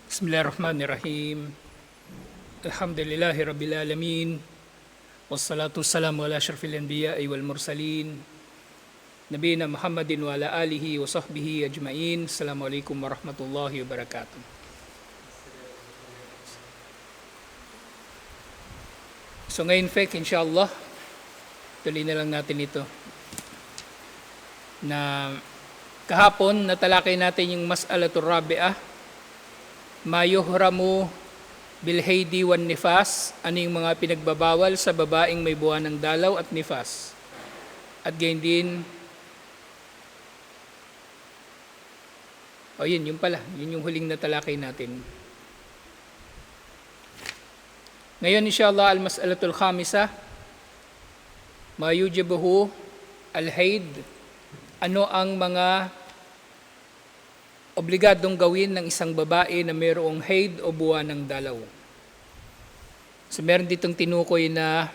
Bismillahirrahmanirrahim. Alhamdulillahi Rabbil Alamin. Wassalatu wassalamu ala asyrafil anbiya'i wal mursalin. Nabiyina Muhammadin wa ala alihi wa sahbihi ajma'in. Assalamualaikum warahmatullahi wabarakatuh. So ngayon, inshallah, tuloy na lang natin ito. Na kahapon, natalakay natin yung mas'alatul rabi'ah, ma yuhramu bil haidi wan nifas, ano yung mga pinagbabawal sa babaeng may buwan ng dalaw at nifas. At gayon din, yun pala, yun yung huling natalakay natin. Ngayon inshallah, al-mas'alatul khamisa, ma yujibuhu al-haid, ano ang mga obligadong gawin ng isang babae na mayroong haid o buwan ng dalaw. So meron ditong tinukoy na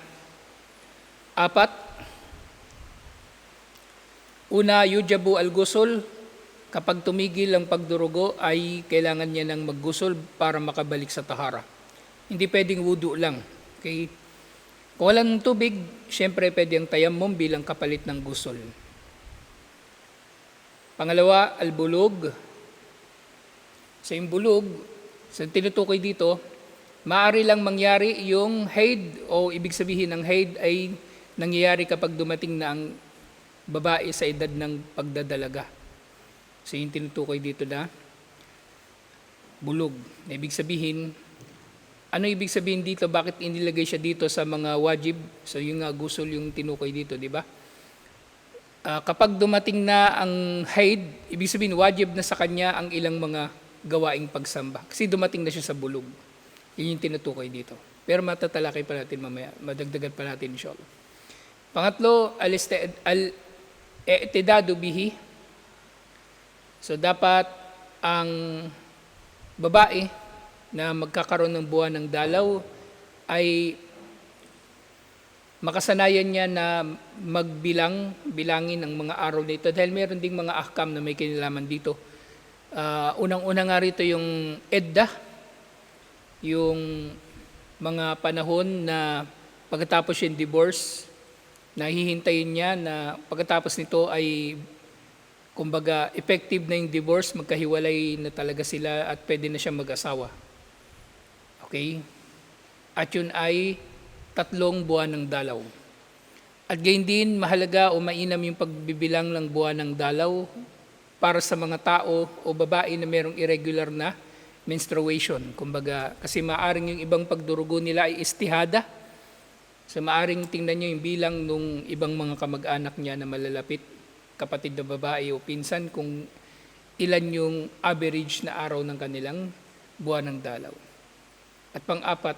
4. Una, yujabu al-gusul. Kapag tumigil ang pagdurugo ay kailangan niya ng maggusul para makabalik sa tahara. Hindi pwedeng wudu lang. Okay? Kung walang tubig, syempre pwede ang tayammum bilang kapalit ng gusul. Pangalawa, al-bulug. Sa yung bulog, sa tinutukoy dito, maaari lang mangyari yung haid o ibig sabihin ng haid ay nangyayari kapag dumating na ang babae sa edad ng pagdadalaga. So yung tinutukoy dito na bulog. Ibig sabihin, ano ibig sabihin dito? Bakit inilagay siya dito sa mga wajib? So yung gusul yung tinukoy dito, di ba? Kapag dumating na ang haid, ibig sabihin wajib na sa kanya ang ilang mga gawaing pagsamba. Kasi dumating na siya sa bulog. Yun yung tinutukoy dito. Pero matatalakay pa natin mamaya. Madagdagan pa natin inshallah. Pangatlo, al-i'tidadu bihi. So dapat ang babae na magkakaroon ng buwan ng dalaw ay makasanayan niya na bilangin ang mga araw nito. Dahil meron ding mga ahkam na may kinalaman dito. Unang-una nga rito yung eddah, yung mga panahon na pagkatapos yung divorce, nahihintayin niya na pagkatapos nito ay kumbaga effective na yung divorce, magkahiwalay na talaga sila at pwede na siya mag-asawa. Okay? At yun ay 3 buwan ng dalaw. At gayon din, mahalaga o mainam yung pagbibilang ng buwan ng dalaw para sa mga tao o babae na mayroong irregular na menstruation. Kumbaga, kasi maaring yung ibang pagdurugo nila ay istihada. So maaring tingnan nyo yung bilang nung ibang mga kamag-anak niya na malalapit, kapatid na babae o pinsan, kung ilan yung average na araw ng kanilang buwan ng dalaw. At pang-4,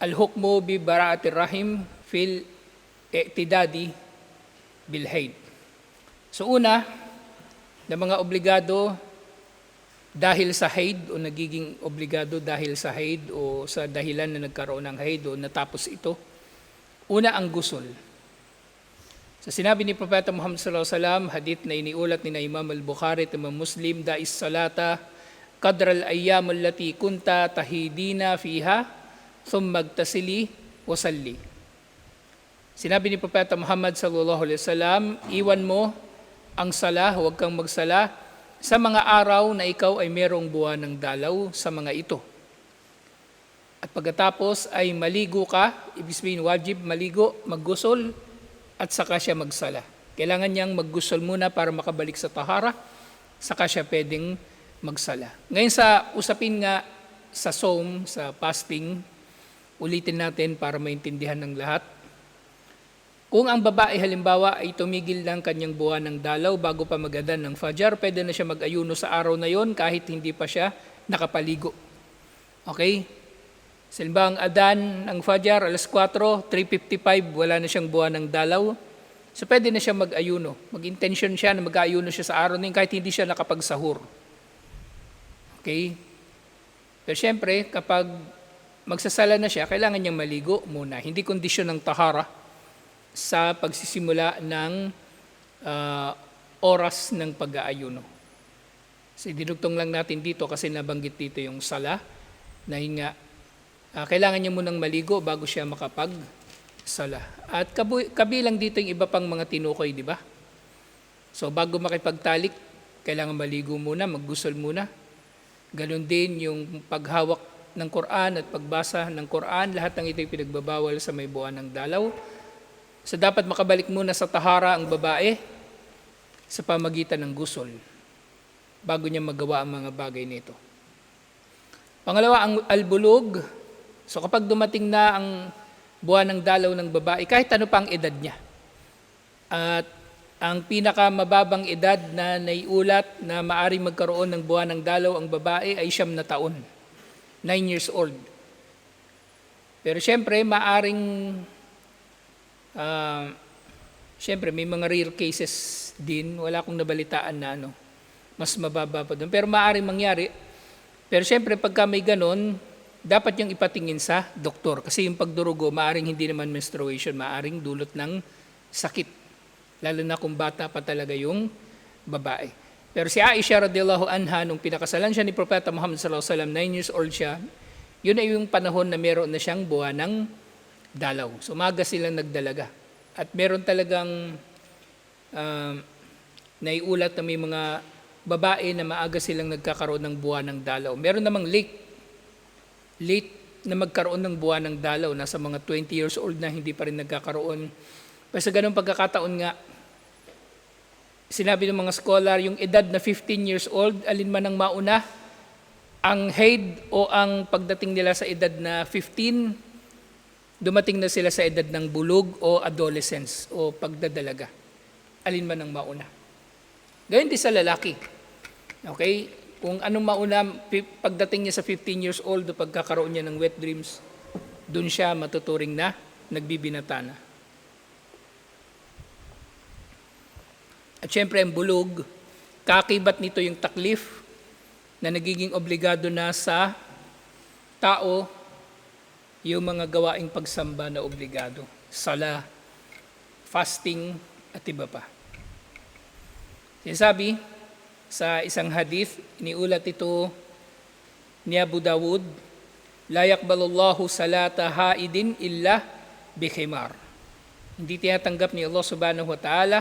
al-hukmu bi bara'atir rahim fil i'tidadi bil haid. So una, na mga obligado dahil sa haid o nagiging obligado dahil sa haid o sa dahilan na nagkaroon ng haid o natapos ito. Una, ang gusul. So sinabi ni Propeta Muhammad sallallahu alaihi wasallam, hadith na iniulat ni na Imam al-Bukhari at Imam Muslim, da'is salata qadra al-ayyam allati kunta tahidina fiha thumma magtasili wa salli. Sinabi ni Propeta Muhammad sallallahu alaihi wasallam, iwan mo ang sala, huwag kang magsala sa mga araw na ikaw ay mayroong buwan ng dalaw sa mga ito. At pagkatapos ay maligo ka, ibig sabihin wajib maligo, maggusul, at saka siya magsala. Kailangan niyang maggusul muna para makabalik sa tahara, saka siya pwedeng magsala. Ngayon sa usapin nga sa saum, sa fasting, ulitin natin para maintindihan ng lahat. Kung ang babae halimbawa ay tumigil ng kanyang buwan ng dalaw bago pa mag-adan ng fajar, pwede na siya mag-ayuno sa araw na yon kahit hindi pa siya nakapaligo. Okay? Halimbawa ang adan ng fajar, alas 4, 3:55, wala na siyang buwan ng dalaw. So pwede na siya mag-ayuno. Mag-intention siya na mag-ayuno siya sa araw na yun kahit hindi siya nakapagsahur. Okay? Pero syempre, kapag magsasala na siya, kailangan niyang maligo muna. Hindi kondisyon ng tahara sa pagsisimula ng oras ng pag-aayuno. So, dinugtong lang natin dito kasi nabanggit dito yung sala, na yun nga, kailangan niya munang maligo bago siya makapag-sala. At kabilang dito yung iba pang mga tinukoy, di ba? So, bago makipagtalik, kailangan maligo muna, maggusol muna. Ganon din yung paghawak ng Quran at pagbasa ng Quran, lahat ng ito'y pinagbabawal sa may buwan ng dalaw. So, dapat makabalik muna sa tahara ang babae sa pamagitan ng gusol bago niya magawa ang mga bagay nito. Pangalawa, ang albulog. So kapag dumating na ang buwan ng dalaw ng babae, kahit ano pa ang edad niya. At ang pinakamababang edad na naiulat na maaring magkaroon ng buwan ng dalaw ang babae ay 9 na taon. 9 years old. Pero syempre, syempre may mga rare cases din. Wala akong nabalitaan na mas mababa pa doon. Pero maaring mangyari. Pero syempre, pagka may ganon, dapat yung ipatingin sa doktor. Kasi yung pagdurugo, maaring hindi naman menstruation, maaring dulot ng sakit. Lalo na kung bata pa talaga yung babae. Pero si Aisha radhiyallahu anha, nung pinakasalan siya ni Propeta Muhammad sallallahu alaihi wasallam, 9 years old siya, yun ay yung panahon na meron na siyang buwan ng dalaw. So maaga silang nagdalaga. At meron talagang naiulat na may mga babae na maaga silang nagkakaroon ng buwan ng dalaw. Meron namang late na magkaroon ng buwan ng dalaw. Nasa mga 20 years old na hindi pa rin nagkakaroon. Pero sa ganung pagkakataon nga, sinabi ng mga scholar, yung edad na 15 years old, alin man ang mauna, ang haid o ang pagdating nila sa edad na 15, dumating na sila sa edad ng bulog o adolescence o pagdadalaga. Alin man ang mauna. Gayun din sa lalaki. Okay? Kung anong mauna, pagdating niya sa 15 years old o pagkakaroon niya ng wet dreams, dun siya matuturing na nagbibinata na. At syempre, ang bulog, kakibat nito yung taklif na nagiging obligado na sa tao yung mga gawaing pagsamba na obligado. Sala, fasting, at iba pa. Sinasabi sa isang hadith, iniulat ito ni Abu Dawud, la yaqbalullahu salata haidin illa bikhimar. Hindi tinatanggap ni Allah subhanahu wa ta'ala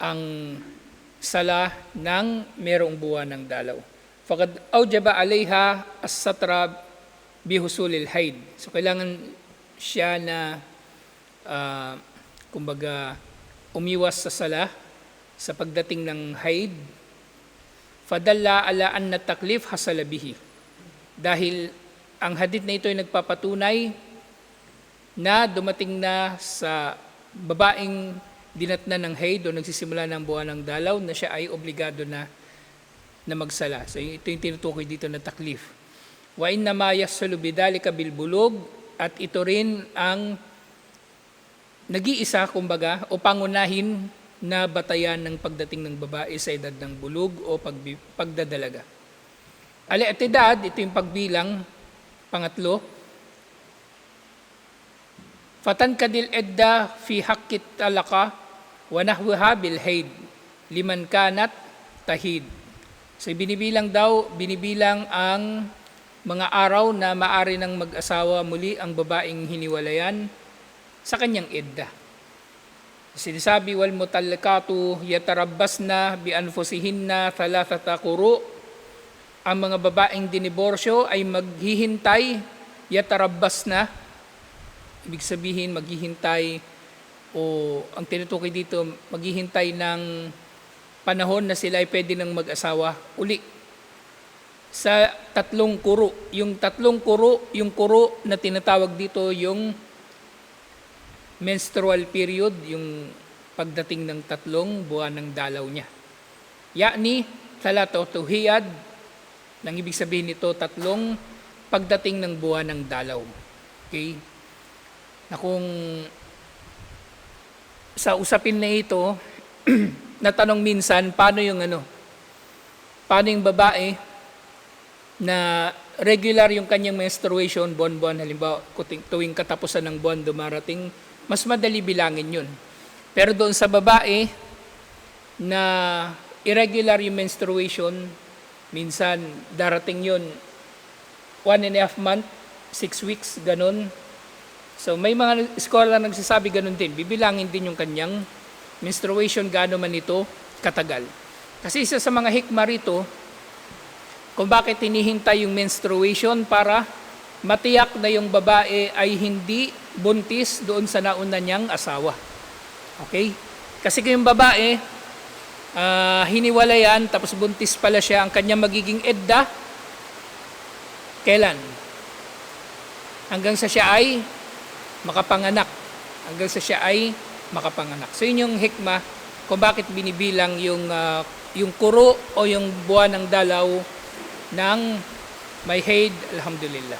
ang sala ng merong buwan ng dalaw. Faqad awjaba alayha as-satra bihusulil haid. So kailangan siya na umiwas sa sala sa pagdating ng haid. Fadalla ala anna taklif hasala bihi. Dahil ang hadith na ito ay nagpapatunay na dumating na sa babaeng dinatnan ng haid o nagsisimula ng buwan ng dalaw na siya ay obligado na magsala. So ito yung tinutukoy dito na taklif. Wa inna ma yahsulu bidhalika bil bulug, at ito rin ang nag-iisa kumbaga o pangunahin na batayan ng pagdating ng babae sa edad ng bulog o pagdadalaga. Al-i'tidad, ito yung pagbilang, pangatlo. Fatan kadil edda fi haqqit talaka wa nahwaha bil haid liman kanat tahid. So binibilang ang mga araw na maari ng mag-asawa muli ang babaeng hiniwalayan sa kanyang edda. Sinasabi, wal mutallaqatu yatarabbasna bi anfusihinna thalathata quru. Ang mga babaeng diniborsyo ay maghihintay, yatarabbasna, ibig sabihin maghihintay o ang tinutukoy dito, maghihintay ng panahon na sila ay pwede nang mag-asawa uli. Sa 3 kuru, yung 3 kuru, yung kuru na tinatawag dito yung menstrual period, yung pagdating ng 3 buwan ng dalaw niya. Ya'ni, salatatu hiyad, nang ibig sabihin nito, 3 pagdating ng buwan ng dalaw. Okay? Na kung sa usapin na ito, natanong minsan, paano yung babae na regular yung kanyang menstruation, buwan-buwan, halimbawa, tuwing katapusan ng buwan dumarating, mas madali bilangin yun. Pero doon sa babae na irregular yung menstruation, minsan darating yun 1.5 month, 6 weeks, ganun. So may mga scholar na nagsasabi ganun din, bibilangin din yung kanyang menstruation, gaano man ito katagal. Kasi isa sa mga hikma rito, kung bakit hinihintay yung menstruation para matiyak na yung babae ay hindi buntis doon sa nauna niyang asawa. Okay? Kasi kung yung babae, hiniwalayan, tapos buntis pala siya, ang kanya magiging edda, kailan? Hanggang sa siya ay makapanganak. Hanggang sa siya ay makapanganak. So yun yung hikma kung bakit binibilang yung kuro o yung buwan ng dalaw ng may haid, alhamdulillah.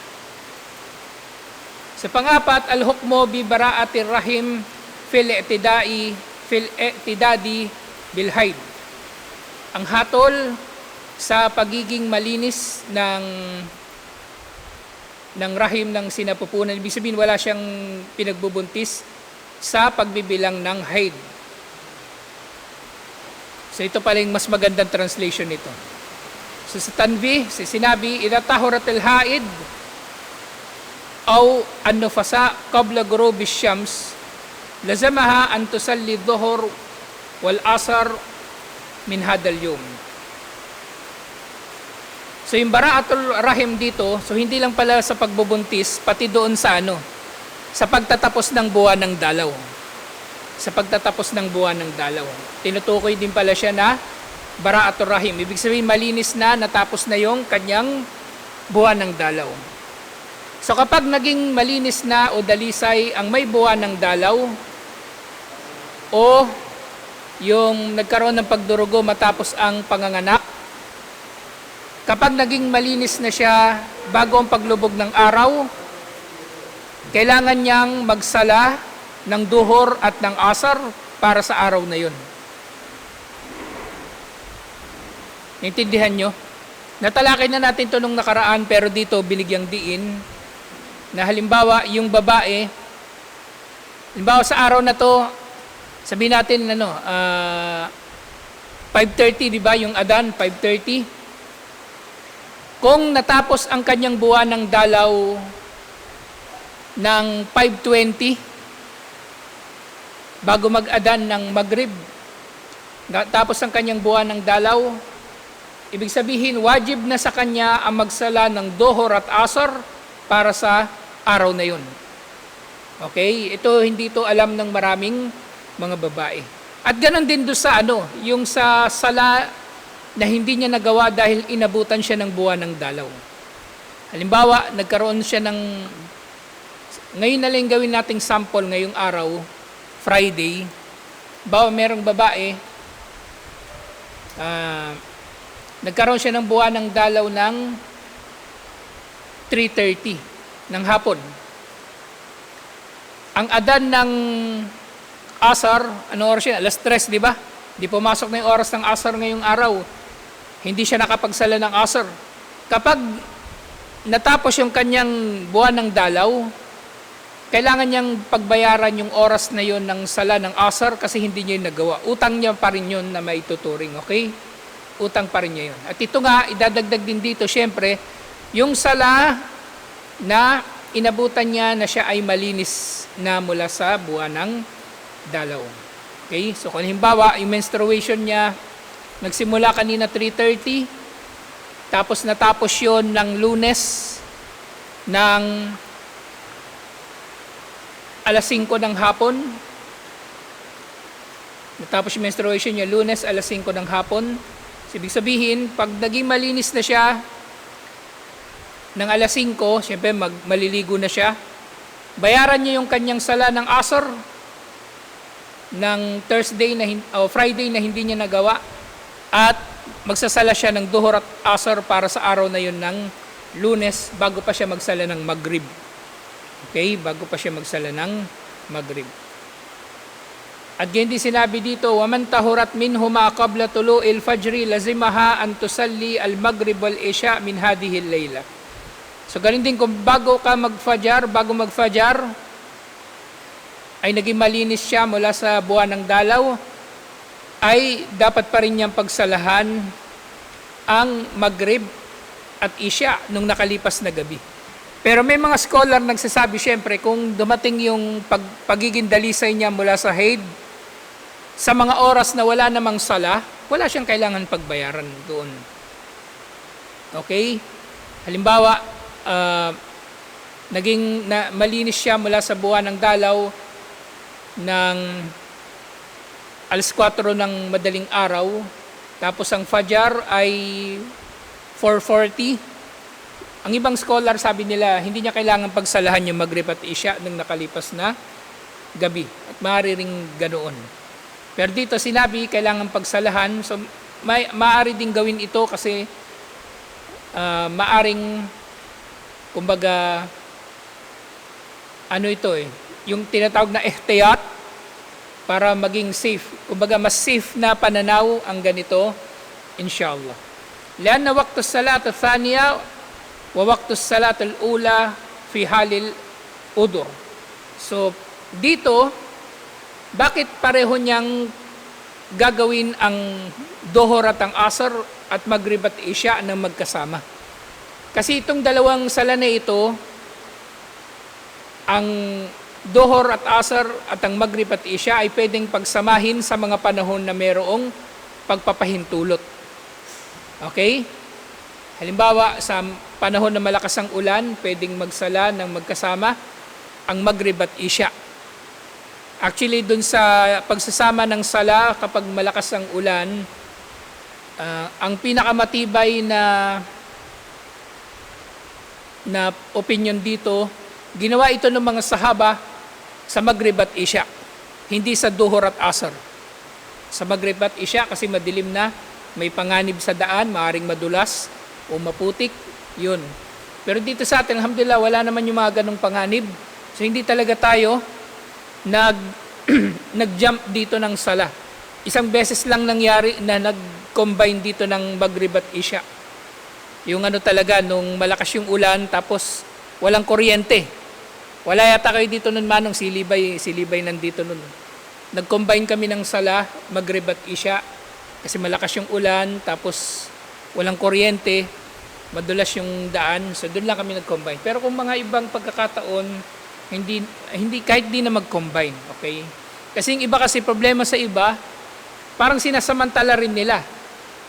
Sa pangapat, al-hukmo bi bara'atir rahim fil i'tidadi bil haid. Ang hatol sa pagiging malinis ng rahim ng sinapupunan, ibig sabihin wala siyang pinagbubuntis sa pagbibilang ng haid. So ito pala yung mas magandang translation nito. So sa Tanbih, sinabi, idha tahurat al-haid aw an-nufasa qabla ghurub ash-shams lazamaha an tusalli dhuhr wal asr min hadal yawm. So yung bara'atul rahim dito, so hindi lang pala sa pagbubuntis, pati doon sa sa pagtatapos ng buwan ng dalaw. Sa pagtatapos ng buwan ng dalaw. Tinutukoy din pala siya na bara'atul rahim. Ibig sabihin malinis na, natapos na yung kanyang buwan ng dalaw. So kapag naging malinis na o dalisay ang may buwan ng dalaw o yung nagkaroon ng pagdurugo matapos ang panganganak, kapag naging malinis na siya bago ang paglubog ng araw, kailangan niyang magsala ng duhor at ng asar para sa araw na yun. Naintindihan nyo? Natalakay na natin ito nung nakaraan, pero dito binigyang diin na halimbawa yung babae, halimbawa sa araw na to, sabihin natin 5:30, di ba? Yung adan 5:30. Kung natapos ang kanyang buwan ng dalaw ng 5:20 bago mag-adan ng Maghrib, tapos ang kanyang buwan ng dalaw, ibig sabihin wajib na sa kanya ang magsala ng dohor at asar para sa araw na yun. Okay? Ito hindi ito alam ng maraming mga babae. At ganon din doon sa yung sa sala na hindi niya nagawa dahil inabutan siya ng buwan ng dalaw. Halimbawa, nagkaroon siya ngayon na lang gawin nating sample ngayong araw, Friday. Bawa merong babae, nagkaroon siya ng buwan ng dalaw ng 3:30 ng hapon. Ang adan ng asar, oras siya? 3:00, di ba? Di pumasok na yung oras ng asar ngayong araw. Hindi siya nakapagsala ng asar. Kapag natapos yung kanyang buwan ng dalaw, kailangan niyang pagbayaran yung oras na yon ng sala ng asar kasi hindi niya yung nagawa. Utang niya pa rin yun na maituturing, okay? Utang pa rin niya yun. At ito nga, idadagdag din dito, syempre, yung sala na inabutan niya na siya ay malinis na mula sa buwan ng dalaw. Okay? So kung halimbawa, yung menstruation niya, nagsimula kanina 3:30, tapos natapos yon ng Lunes ng 5:00 ng hapon. Natapos yung menstruation niya Lunes 5:00 ng hapon. So, ibig sabihin, pag naging malinis na siya ng 5:00, siyempre maliligo na siya. Bayaran niya yung kanyang sala ng asar ng Thursday o Friday na hindi niya nagawa at magsasala siya ng duhur at asar para sa araw na yun ng Lunes bago pa siya magsala ng Maghrib. Okay? Bago pa siya magsala ng Maghrib. At ganyan din sinabi dito, وَمَنْ تَهُرَتْ مِنْهُمَا قَبْلَ طُلُوعِ الْفَجْرِ لَزِمَهَا أَنْ تُصَلِّي الْمَغْرِبَ وَالْعِشَاءَ مِنْ هَذِهِ اللَّيْلَةِ. So ganun din kung bago magfajar, ay naging malinis siya mula sa buwan ng dalaw, ay dapat pa rin niyang pagsalahan ang Maghrib at Isya nung nakalipas na gabi. Pero may mga scholar nagsasabi, syempre, kung dumating yung pagiging dalisay niya mula sa Haid, sa mga oras na wala namang sala, wala siyang kailangan pagbayaran doon. Okay? Halimbawa, malinis siya mula sa buwan ng dalaw ng alas 4 ng madaling araw, tapos ang Fajar ay 4:40. Ang ibang scholar, sabi nila, hindi niya kailangan pagsalahan yung Maghrib at Isya nung nakalipas na gabi. At maaari ring ganoon. Pero dito sinabi, kailangan pagsalahan. So, maaari ding gawin ito kasi maaring, kumbaga, yung tinatawag na ihtiyat para maging safe. Kumbaga, mas safe na pananaw ang ganito, inshallah. Lian na waqtus salat al-thaniya wa waqtus salat al-ula fi halil udur. So, dito, bakit pareho niyang gagawin ang Dohor at ang Asr at Maghrib at Isya na magkasama? Kasi itong dalawang sala na ito, ang Dohor at Asr at ang Maghrib at Isya ay pwedeng pagsamahin sa mga panahon na mayroong pagpapahintulot. Okay? Halimbawa, sa panahon na malakas ang ulan, pwedeng magsala ng magkasama ang Maghrib at Isya. Actually, dun sa pagsasama ng sala kapag malakas ang ulan, ang pinakamatibay na opinion dito, ginawa ito ng mga sahaba sa Maghrib at Isya, hindi sa Duhur at Asr. Sa Maghrib at Isya kasi madilim na, may panganib sa daan, maaring madulas o maputik, yun. Pero dito sa atin, alhamdulillah, wala naman yung mga ganong panganib. So hindi talaga tayo nag-jump dito ng sala. Isang beses lang nangyari na nag-combine dito ng Maghrib at Isya. Yung talaga, nung malakas yung ulan, tapos walang kuryente. Wala yata kayo dito nun, Manong, silibay nandito nun. Nag-combine kami ng sala, Maghrib at Isya, kasi malakas yung ulan, tapos walang kuryente, madulas yung daan, so doon lang kami nag-combine. Pero kung mga ibang pagkakataon, hindi kahit di na mag-combine, okay? Kasi yung iba kasi problema sa iba, parang sinasamantala rin nila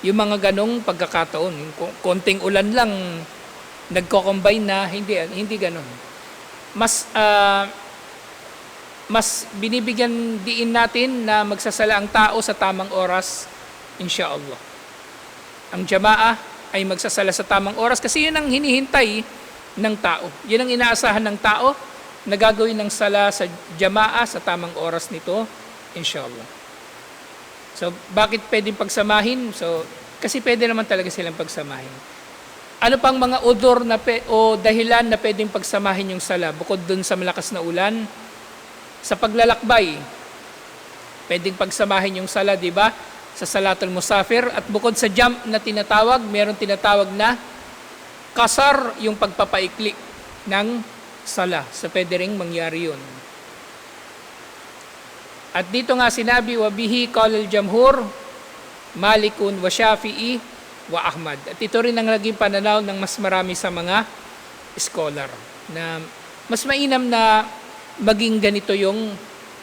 yung mga ganong pagkakataon. Yung konting ulan lang, nagko-combine na, hindi ganon. Mas binibigyan diin natin na magsasala ang tao sa tamang oras, insyaAllah. Ang jamaah ay magsasala sa tamang oras kasi yun ang hinihintay ng tao. Yun ang inaasahan ng tao na gagawin ng sala sa jamaah sa tamang oras nito, inshallah. So, bakit pwedeng pagsamahin? So, kasi pwede naman talaga silang pagsamahin. Ano pang mga udor o dahilan na pwedeng pagsamahin yung sala bukod dun sa malakas na ulan? Sa paglalakbay, pwedeng pagsamahin yung sala, di ba? Sa salatul musafir. At bukod sa jump na tinatawag, meron tinatawag na kasar, yung pagpapaikli ng sala. So, pwede rin mangyari yun. At dito nga sinabi, wabihi qala al-jamhur, Malikun wa Shafi'i wa Ahmad. At ito rin ang naging pananaw ng mas marami sa mga scholar na mas mainam na maging ganito yung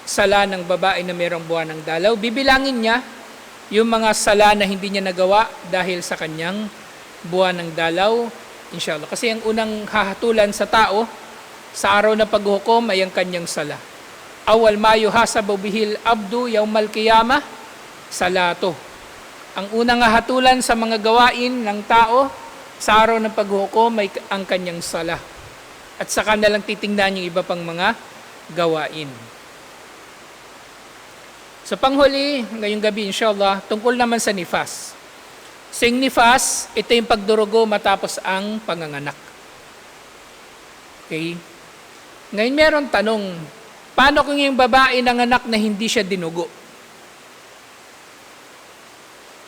sala ng babae na mayroong buwan ng dalaw. Bibilangin niya yung mga sala na hindi niya nagawa dahil sa kanyang buwan ng dalaw, inshallah. Kasi ang unang hahatulan sa tao sa araw na paghukom ay ang kanyang sala. Awal ma yuhasabu bihil abdu yawmal qiyamah salato. Ang unang hahatulan sa mga gawain ng tao sa araw ng paghukom ay ang kanyang sala. At saka na lang titingnan yung iba pang mga gawain. Sa panghuli, ngayong gabi inshallah, tungkol naman sa nifas. Sa nifas, ito yung pagdurugo matapos ang panganganak. Okay? Ngayon meron tanong, paano kung yung babae nanganak na hindi siya dinugo?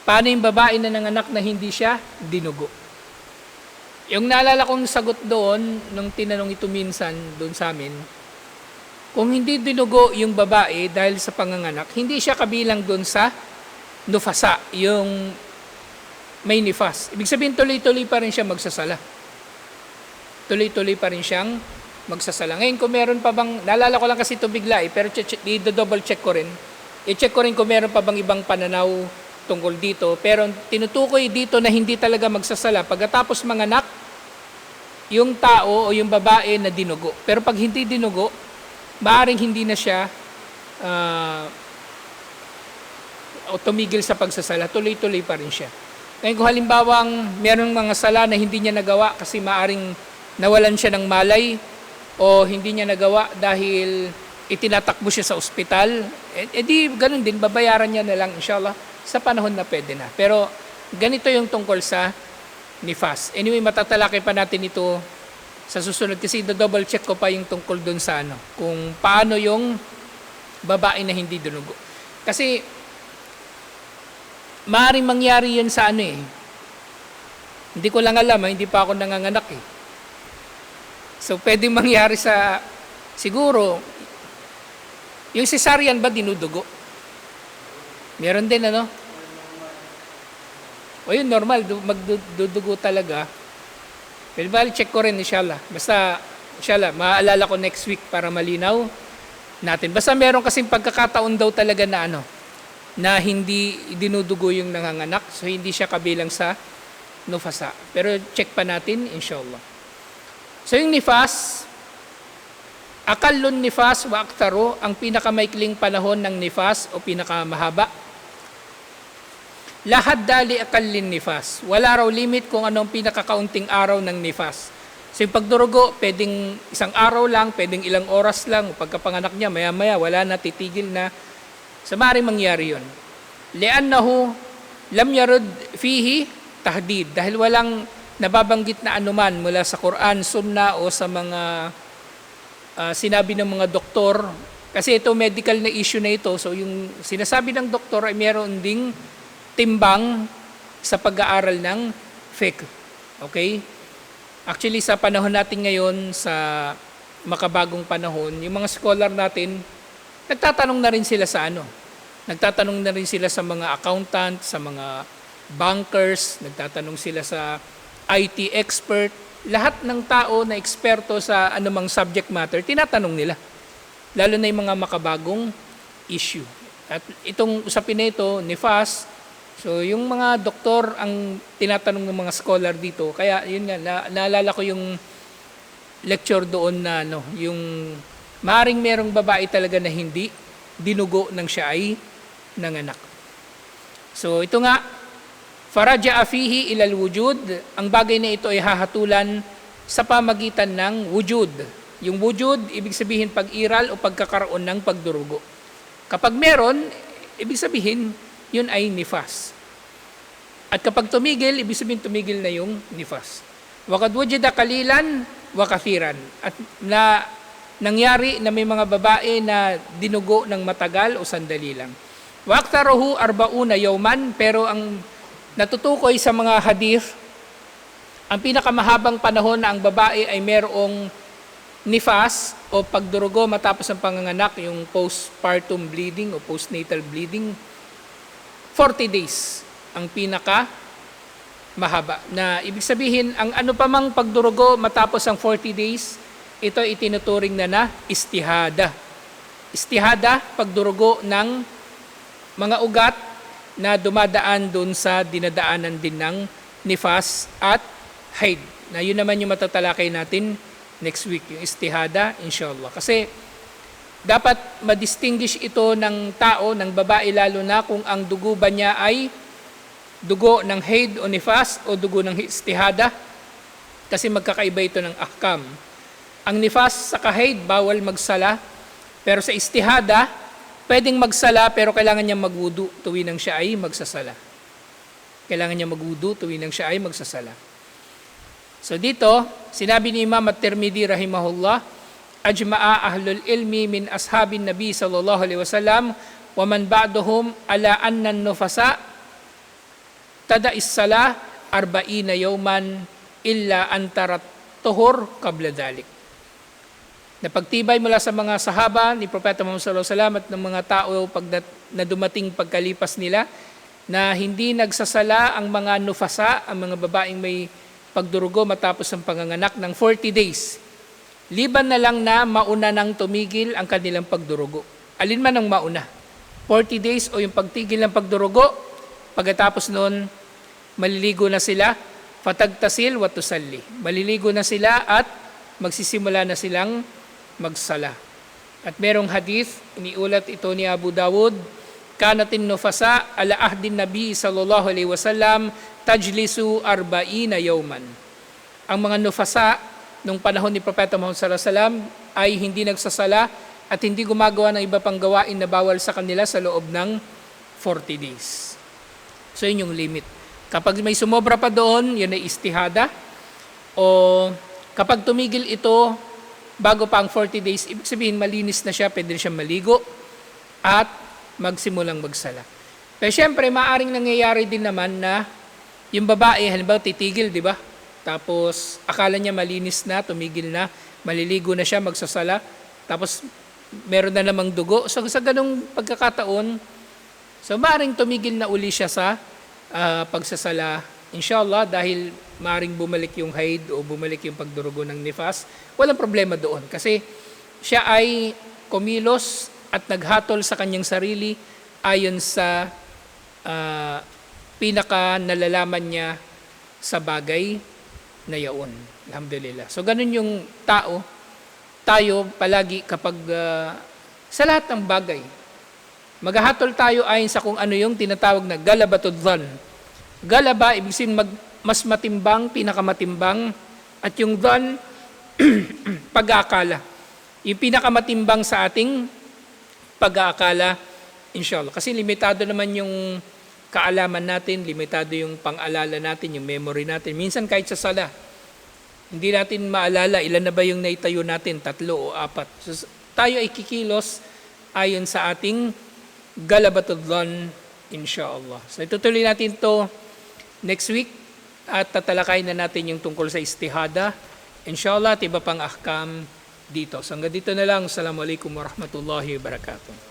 Paano yung babae na nanganak na hindi siya dinugo? Yung naalala kong sagot doon, nung tinanong ito minsan doon sa amin, kung hindi dinugo yung babae dahil sa panganganak, hindi siya kabilang doon sa nufasa, yung may nifas. Ibig sabihin, tuloy-tuloy pa rin siya magsasala. Tuloy-tuloy pa rin siyang magsasala. Ngayon, kung meron pa bang, naalala ko lang kasi ito bigla pero i-double check ko rin. I-check ko rin kung meron pa bang ibang pananaw tungkol dito. Pero tinutukoy dito na hindi talaga magsasala. Pagkatapos manganak, yung tao o yung babae na dinugo. Pero pag hindi dinugo, maaaring hindi na siya o tumigil sa pagsasala. Tuloy-tuloy pa rin siya. Ngayon kung halimbawang merong mga sala na hindi niya nagawa kasi maaring nawalan siya ng malay o hindi niya nagawa dahil itinatakbo siya sa ospital, di ganun din, babayaran niya na lang inshallah sa panahon na pwede na. Pero ganito yung tungkol sa nifas. Anyway, matatalakay pa natin ito sa susunod kasi double check ko pa yung tungkol dun sa kung paano yung babae na hindi dunugo. Kasi maaaring mangyari yun sa hindi ko lang alam, hindi pa ako nanganganak So, pwedeng mangyari sa, siguro, yung cesarean ba dinudugo? Meron din, O yun, normal, magdudugo talaga. Pero bali, check ko rin, inshallah. Basta, inshallah, maaalala ko next week para malinaw natin. Basta meron kasing pagkakataon daw talaga na hindi dinudugo yung nanganganak. So, hindi siya kabilang sa nufasa. Pero check pa natin, inshallah. So, yung nifas, akalun nifas wa aktaro, ang pinakamaikling panahon ng nifas o pinakamahaba. Lahad dali akallin nifas. Wala raw limit kung anong pinakakaunting araw ng nifas. So, yung pagdurugo, pwedeng isang araw lang, pwedeng ilang oras lang. Pagkapanganak niya, maya-maya, wala na, titigil na. So, maaaring mangyari yun. Li'annahu lam yarud fihi tahdid. Dahil walang nababanggit na anuman mula sa Quran, Sunnah o sa mga sinabi ng mga doktor. Kasi ito medical na issue na ito. So yung sinasabi ng doktor ay meron ding timbang sa pag-aaral ng fiqh. Okay? Actually sa panahon natin ngayon, sa makabagong panahon, yung mga scholar natin, nagtatanong na rin sila sa Nagtatanong na rin sila sa mga accountant, sa mga bankers, nagtatanong sila sa IT expert, lahat ng tao na eksperto sa anumang subject matter, tinatanong nila. Lalo na yung mga makabagong issue. At itong usapin na ito, nifas, so yung mga doktor ang tinatanong ng mga scholar dito. Kaya yun nga, naalala ko yung lecture doon na yung maaaring merong babae talaga na hindi dinugo nang siya ay nanganak. So ito nga, faraja'a fihi ilal wujud, ang bagay na ito ay hahatulan sa pamagitan ng wujud. Yung wujud, ibig sabihin pag-iral o pagkakaroon ng pagdurugo. Kapag meron, ibig sabihin, yun ay nifas. At kapag tumigil, ibig sabihin tumigil na yung nifas. Wakad wujida kalilan, wakathiran. At nangyari na may mga babae na dinugo ng matagal o sandali lang. Waktaruhu arbauna yawman, pero ang natutukoy sa mga hadith, ang pinakamahabang panahon na ang babae ay merong nifas o pagdurugo matapos ang panganganak, yung postpartum bleeding o postnatal bleeding, 40 days ang pinaka mahaba. Na ibig sabihin, ang ano pa mang pagdurugo matapos ang 40 days, ito itinuturing na istihada. Istihada, pagdurugo ng mga ugat na dumadaan doon sa dinadaanan din ng nifas at haid. Na yun naman yung matatalakay natin next week, yung istihada, inshallah. Kasi dapat madistinguish ito ng tao, ng babae lalo na kung ang dugo ba niya ay dugo ng haid o nifas o dugo ng istihada. Kasi magkakaiba ito ng ahkam. Ang nifas sa haid, bawal magsala. Pero sa istihada, pwedeng magsala pero kailangan niya magwudu tuwing siya ay magsasala. Kailangan niya magwudu tuwing siya ay magsasala. So dito, sinabi ni Imam At-Tirmidhi rahimahullah, ajma'a ahlul ilmi min ashabin Nabi sallallahu alaihi wasallam wa man ba'dahum ala anna an-nufasa tada'is salah 40 yawman illa an tarat tuhur qabla dhalik. Napagtibay mula sa mga sahaba ni Propeta Muhammad sallallahu alaihi wasallam at ng mga tao pag na dumating pagkalipas nila na hindi nagsasala ang mga nufasa, ang mga babaeng may pagdurugo matapos ang panganganak ng 40 days. Liban na lang na mauna nang tumigil ang kanilang pagdurugo. Alin man ang mauna, 40 days o yung pagtigil ng pagdurugo, pagkatapos noon, maliligo na sila, fatagtasil wa tusalli. Maliligo na sila at magsisimula na silang magsala. At merong hadith, iniulat ito ni Abu Dawud, kanatin nufasa ala ahdin Nabi sallallahu alaihi wasallam tajlisu arba'ina yawman. Ang mga nufasa nung panahon ni Propeta Muhammad sallallahu alaihi wasallam ay hindi nagsasala at hindi gumagawa ng iba pang gawain na bawal sa kanila sa loob ng 40 days. So yun yung limit. Kapag may sumobra pa doon, yun ay istihada. O kapag tumigil ito bago pa ang 40 days, ibig sabihin malinis na siya, pwede siyang maligo at magsimulang magsala. Pero syempre, maaring nangyayari din naman na yung babae, halimbawa titigil, di ba? Tapos akala niya malinis na, tumigil na, maliligo na siya, magsasala. Tapos meron na namang dugo. So sa ganung pagkakataon, so maaring tumigil na uli siya sa pagsasala. Inshallah, dahil maaring bumalik yung haid o bumalik yung pagdurugo ng nifas, walang problema doon. Kasi siya ay kumilos at naghatol sa kanyang sarili ayon sa pinaka nalalaman niya sa bagay na yaon. Alhamdulillah. So ganun yung tayo palagi kapag sa lahat ng bagay, maghahatol tayo ayon sa kung ano yung tinatawag na galabatud dhann. Galaba, ibig sabihin mas matimbang, pinakamatimbang, at yung dhann, pag-aakala. Yung pinakamatimbang sa ating pag-aakala, inshallah. Kasi limitado naman yung kaalaman natin, limitado yung pang-alala natin, yung memory natin. Minsan kahit sa sala, hindi natin maalala ilan na ba yung naitayo natin, 3 o 4. So, tayo ay kikilos ayon sa ating galabatud dhann, inshallah. So itutuloy natin to next week at tatalakayin na natin yung tungkol sa istihada. Inshallah, at iba pang ahkam dito. So hanggang dito na lang. Assalamualaikum warahmatullahi wabarakatuh.